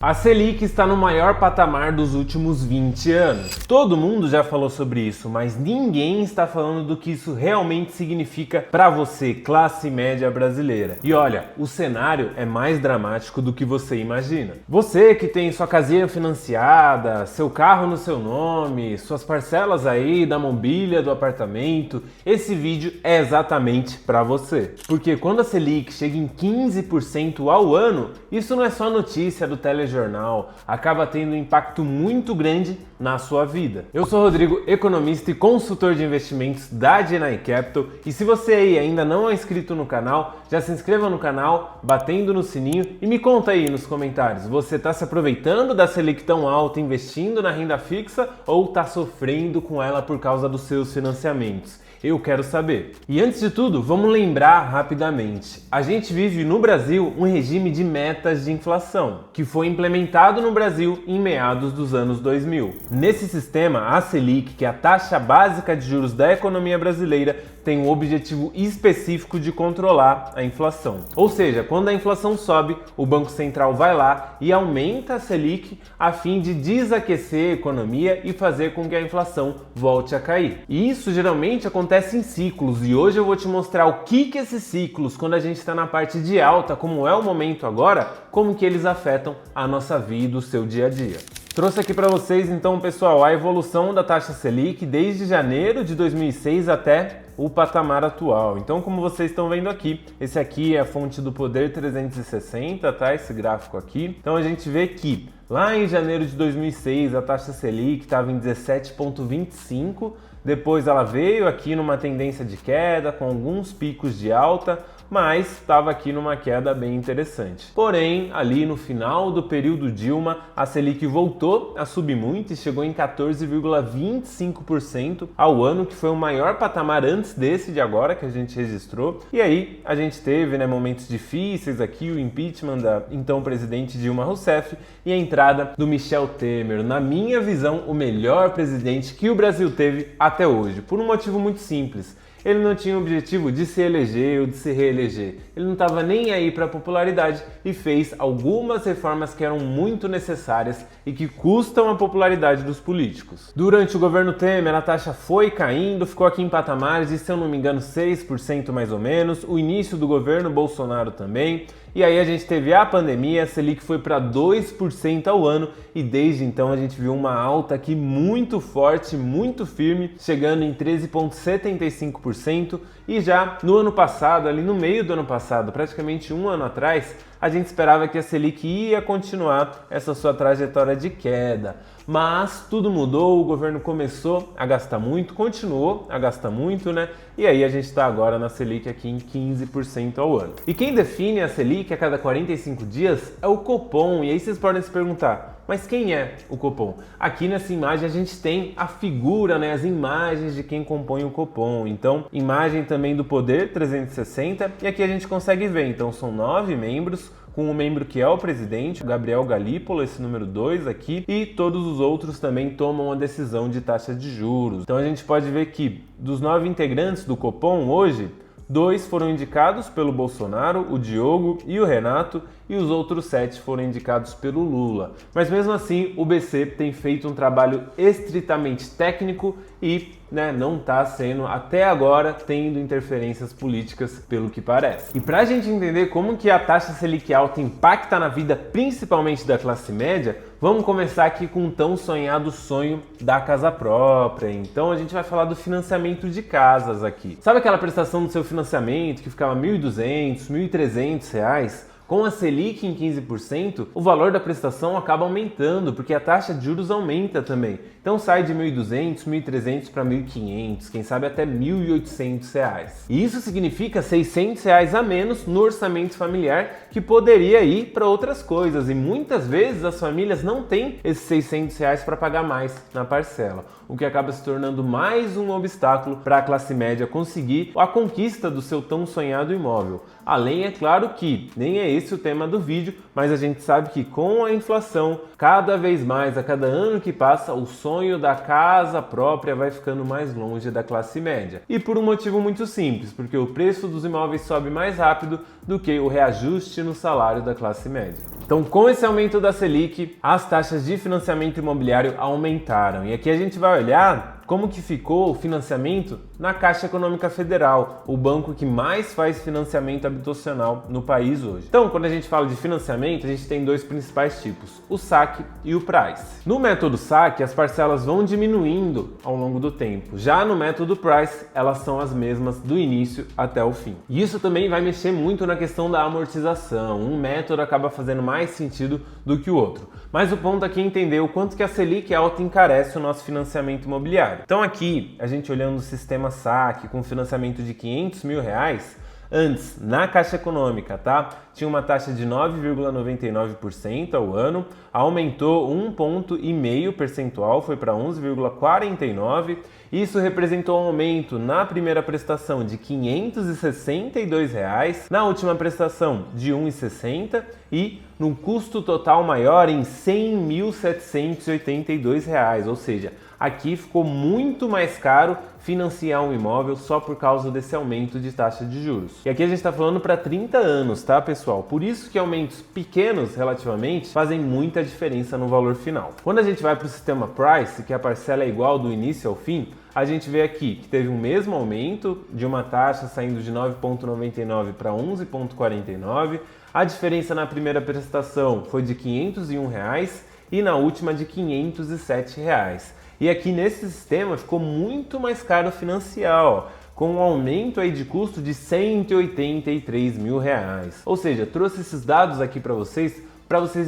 A Selic está no maior patamar dos últimos 20 anos. Todo mundo já falou sobre isso, mas ninguém está falando do que isso realmente significa para você, classe média brasileira. E olha, o cenário é mais dramático do que você imagina. Você que tem sua casinha financiada, seu carro no seu nome, suas parcelas aí da mobília do apartamento, esse vídeo é exatamente para você. Porque quando a Selic chega em 15% ao ano, isso não é só notícia do telejornal, acaba tendo um impacto muito grande na sua vida. Eu sou Rodrigo, economista e consultor de investimentos da Genai Capital, e se você aí ainda não é inscrito no canal, já se inscreva no canal, batendo no sininho e me conta aí nos comentários, você está se aproveitando da Selic tão alta investindo na renda fixa ou está sofrendo com ela por causa dos seus financiamentos? Eu quero saber. E antes de tudo, vamos lembrar rapidamente. A gente vive no Brasil um regime de metas de inflação, que foi implementado no Brasil em meados dos anos 2000. Nesse sistema, a Selic, que é a taxa básica de juros da economia brasileira, tem um objetivo específico de controlar a inflação. Ou seja, quando a inflação sobe, o Banco Central vai lá e aumenta a Selic a fim de desaquecer a economia e fazer com que a inflação volte a cair. E isso geralmente acontece em ciclos, e hoje eu vou te mostrar o que esses ciclos, quando a gente está na parte de alta, como é o momento agora, como que eles afetam a nossa vida, o seu dia a dia. Trouxe aqui para vocês então, pessoal, a evolução da taxa Selic desde janeiro de 2006 até o patamar atual. Então, como vocês estão vendo aqui, esse aqui é a fonte do Poder 360, tá? Esse gráfico aqui. Então, a gente vê que lá em janeiro de 2006 a taxa Selic estava em 17,25. Depois ela veio aqui numa tendência de queda, com alguns picos de alta, mas estava aqui numa queda bem interessante. Porém, ali no final do período Dilma, a Selic voltou a subir muito e chegou em 14,25% ao ano, que foi o maior patamar antes desse de agora que a gente registrou. E aí a gente teve, momentos difíceis aqui, o impeachment da então presidente Dilma Rousseff e a entrada do Michel Temer, na minha visão, o melhor presidente que o Brasil teve até hoje, por um motivo muito simples. Ele não tinha o objetivo de se eleger ou de se reeleger. Ele não estava nem aí para a popularidade e fez algumas reformas que eram muito necessárias e que custam a popularidade dos políticos. Durante o governo Temer, a taxa foi caindo, ficou aqui em patamares de, se eu não me engano, 6% mais ou menos. O início do governo Bolsonaro também. E aí a gente teve a pandemia, a Selic foi para 2% ao ano e desde então a gente viu uma alta aqui muito forte, muito firme, chegando em 13,75%, e já no ano passado, ali no meio do ano passado, praticamente um ano atrás, a gente esperava que a Selic ia continuar essa sua trajetória de queda. Mas tudo mudou, o governo começou a gastar muito, continuou a gastar muito, E aí a gente está agora na Selic aqui em 15% ao ano. E quem define a Selic a cada 45 dias é o Copom. E aí vocês podem se perguntar, mas quem é o Copom? Aqui nessa imagem a gente tem a figura, as imagens de quem compõe o Copom. Então, imagem também do Poder 360, e aqui a gente consegue ver, então são 9 membros, com um membro que é o presidente, o Gabriel Galípolo, esse número 2 aqui, e todos os outros também tomam a decisão de taxa de juros. Então a gente pode ver que dos 9 integrantes do Copom hoje, 2 foram indicados pelo Bolsonaro, o Diogo e o Renato, e os outros 7 foram indicados pelo Lula. Mas mesmo assim, o BC tem feito um trabalho estritamente técnico e não está sendo, até agora, tendo interferências políticas, pelo que parece. E para a gente entender como que a taxa Selic alta impacta na vida, principalmente da classe média, vamos começar aqui com o tão sonhado sonho da casa própria. Então a gente vai falar do financiamento de casas aqui. Sabe aquela prestação do seu financiamento que ficava R$ 1.200, R$ 1.300? Com a Selic em 15%, o valor da prestação acaba aumentando, porque a taxa de juros aumenta também. Então sai de R$ 1.200, R$ 1.300 para R$ 1.500, quem sabe até R$ 1.800. E isso significa R$ 600 a menos no orçamento familiar, que poderia ir para outras coisas. E muitas vezes as famílias não têm esses R$ 600 para pagar mais na parcela, o que acaba se tornando mais um obstáculo para a classe média conseguir a conquista do seu tão sonhado imóvel. Além, é claro, que nem é esse o tema do vídeo, mas a gente sabe que com a inflação, cada vez mais, a cada ano que passa, o sonho da casa própria vai ficando mais longe da classe média. E por um motivo muito simples, porque o preço dos imóveis sobe mais rápido do que o reajuste no salário da classe média. Então, com esse aumento da Selic, as taxas de financiamento imobiliário aumentaram. E aqui a gente vai olhar como que ficou o financiamento na Caixa Econômica Federal, o banco que mais faz financiamento habitacional no país hoje. Então, quando a gente fala de financiamento, a gente tem dois principais tipos, o saque e o price. No método saque, as parcelas vão diminuindo ao longo do tempo. Já no método price, elas são as mesmas do início até o fim. E isso também vai mexer muito na questão da amortização. Um método acaba fazendo mais sentido do que o outro. Mas o ponto aqui é entender o quanto que a Selic alta encarece o nosso financiamento imobiliário. Então aqui, a gente olhando o sistema saque com financiamento de R$500 mil, antes, na Caixa Econômica, tá? Tinha uma taxa de 9,99% ao ano, aumentou 1,5 ponto percentual, foi para 11,49%. Isso representou um aumento na primeira prestação de R$ 562, na última prestação de R$ 1,60 e no custo total maior em R$ 100.782, ou seja, aqui ficou muito mais caro financiar um imóvel só por causa desse aumento de taxa de juros. E aqui a gente está falando para 30 anos, tá, pessoal? Por isso que aumentos pequenos, relativamente, fazem muita diferença no valor final. Quando a gente vai para o sistema price, que a parcela é igual do início ao fim, a gente vê aqui que teve o mesmo aumento de uma taxa saindo de 9,99 para 11,49. A diferença na primeira prestação foi de R$ 501 e na última de R$ 507. E aqui nesse sistema ficou muito mais caro financiar, ó, com um aumento aí de custo de R$ 183 mil. Ou seja, trouxe esses dados aqui para vocês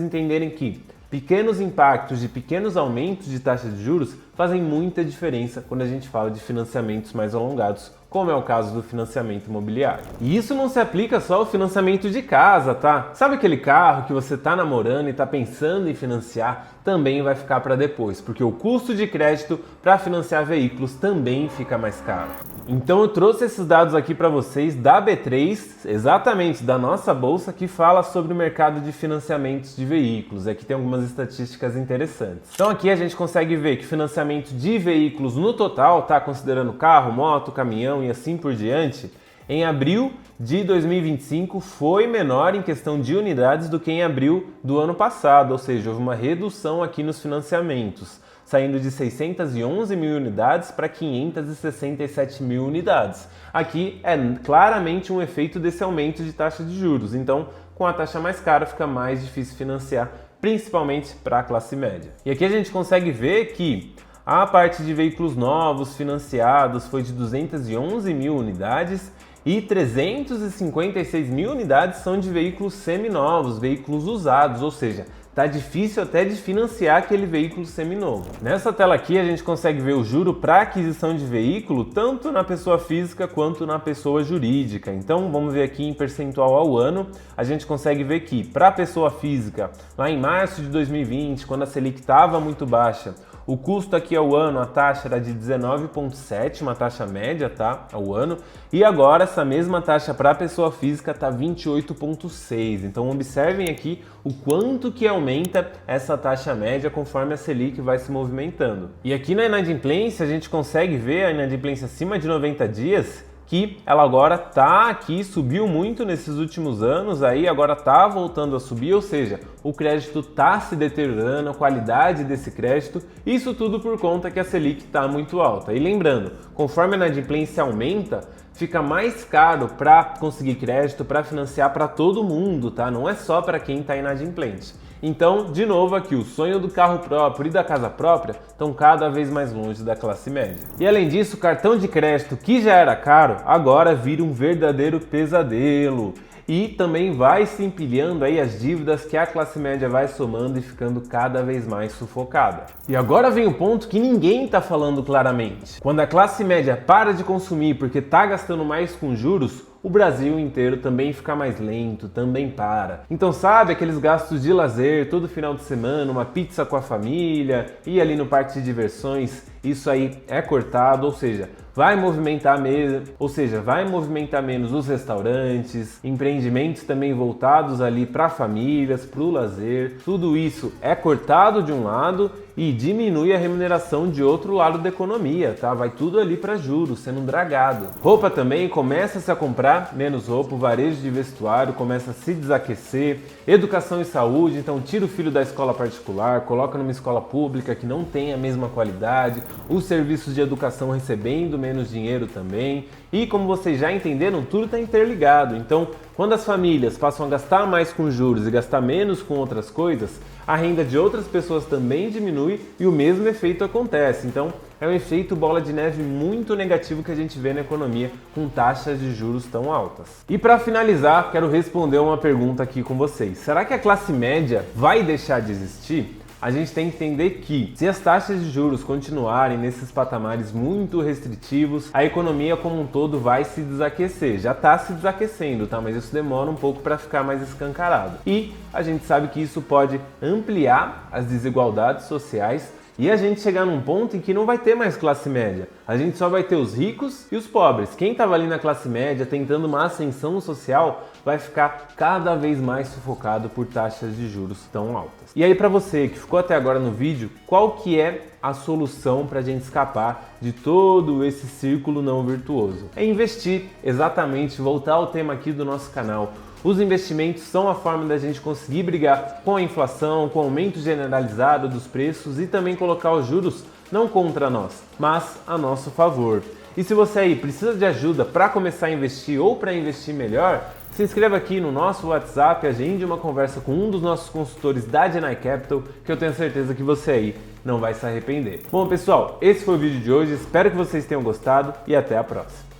entenderem que pequenos impactos de pequenos aumentos de taxa de juros fazem muita diferença quando a gente fala de financiamentos mais alongados, como é o caso do financiamento imobiliário. E isso não se aplica só ao financiamento de casa, tá? Sabe aquele carro que você tá namorando e tá pensando em financiar? Também vai ficar para depois, porque o custo de crédito para financiar veículos também fica mais caro. Então eu trouxe esses dados aqui para vocês da B3, exatamente da nossa bolsa, que fala sobre o mercado de financiamentos de veículos. Aqui tem algumas estatísticas interessantes. Então aqui a gente consegue ver que financiamento de veículos no total, tá, considerando carro, moto, caminhão e assim por diante, em abril de 2025 foi menor em questão de unidades do que em abril do ano passado, ou seja, houve uma redução aqui nos financiamentos, saindo de 611 mil unidades para 567 mil unidades. Aqui é claramente um efeito desse aumento de taxa de juros, então com a taxa mais cara fica mais difícil financiar, principalmente para a classe média. E aqui a gente consegue ver que a parte de veículos novos financiados foi de 211 mil unidades e 356 mil unidades são de veículos seminovos, veículos usados, ou seja, tá difícil até de financiar aquele veículo seminovo. Nessa tela aqui a gente consegue ver o juro para aquisição de veículo tanto na pessoa física quanto na pessoa jurídica. Então vamos ver aqui em percentual ao ano, a gente consegue ver que para a pessoa física, lá em março de 2020, quando a Selic estava muito baixa, o custo aqui ao ano, a taxa era de 19,7, uma taxa média, tá, ao ano, e agora essa mesma taxa para a pessoa física está 28,6. Então observem aqui o quanto que aumenta essa taxa média conforme a Selic vai se movimentando. E aqui na inadimplência a gente consegue ver a inadimplência acima de 90 dias, que ela agora tá aqui, subiu muito nesses últimos anos, aí agora tá voltando a subir, ou seja, o crédito tá se deteriorando, a qualidade desse crédito, isso tudo por conta que a Selic tá muito alta. E lembrando, conforme a inadimplência aumenta, fica mais caro para conseguir crédito, para financiar para todo mundo, tá? Não é só para quem está inadimplente. Então, de novo aqui, o sonho do carro próprio e da casa própria estão cada vez mais longe da classe média. E além disso, o cartão de crédito, que já era caro, agora vira um verdadeiro pesadelo. E também vai se empilhando aí as dívidas que a classe média vai somando e ficando cada vez mais sufocada. E agora vem o ponto que ninguém está falando claramente. Quando a classe média para de consumir porque está gastando mais com juros, o Brasil inteiro também fica mais lento, também para. Então sabe aqueles gastos de lazer todo final de semana, uma pizza com a família, ir ali no parque de diversões isso aí é cortado, ou seja, vai movimentar menos os restaurantes, empreendimentos também voltados ali para famílias, para o lazer. Tudo isso é cortado de um lado e diminui a remuneração de outro lado da economia, tá? Vai tudo ali para juros, sendo dragado. Roupa também, começa-se a comprar menos roupa, o varejo de vestuário começa a se desaquecer, educação e saúde, então tira o filho da escola particular, coloca numa escola pública que não tem a mesma qualidade, os serviços de educação recebendo menos dinheiro também. E como vocês já entenderam, tudo está interligado. Então, quando as famílias passam a gastar mais com juros e gastar menos com outras coisas, a renda de outras pessoas também diminui e o mesmo efeito acontece. Então, é um efeito bola de neve muito negativo que a gente vê na economia com taxas de juros tão altas. E para finalizar, quero responder uma pergunta aqui com vocês. Será que a classe média vai deixar de existir? A gente tem que entender que, se as taxas de juros continuarem nesses patamares muito restritivos, a economia como um todo vai se desaquecer. Já está se desaquecendo, tá? Mas isso demora um pouco para ficar mais escancarado. E a gente sabe que isso pode ampliar as desigualdades sociais e a gente chegar num ponto em que não vai ter mais classe média. A gente só vai ter os ricos e os pobres. Quem estava ali na classe média tentando uma ascensão social vai ficar cada vez mais sufocado por taxas de juros tão altas. E aí, para você que ficou até agora no vídeo, qual que é a solução para a gente escapar de todo esse círculo não virtuoso? É investir, exatamente, voltar ao tema aqui do nosso canal. Os investimentos são a forma da gente conseguir brigar com a inflação, com o aumento generalizado dos preços e também colocar os juros não contra nós, mas a nosso favor. E se você aí precisa de ajuda para começar a investir ou para investir melhor, se inscreva aqui no nosso WhatsApp, agende uma conversa com um dos nossos consultores da Genai Capital, que eu tenho certeza que você aí não vai se arrepender. Bom, pessoal, esse foi o vídeo de hoje, espero que vocês tenham gostado e até a próxima.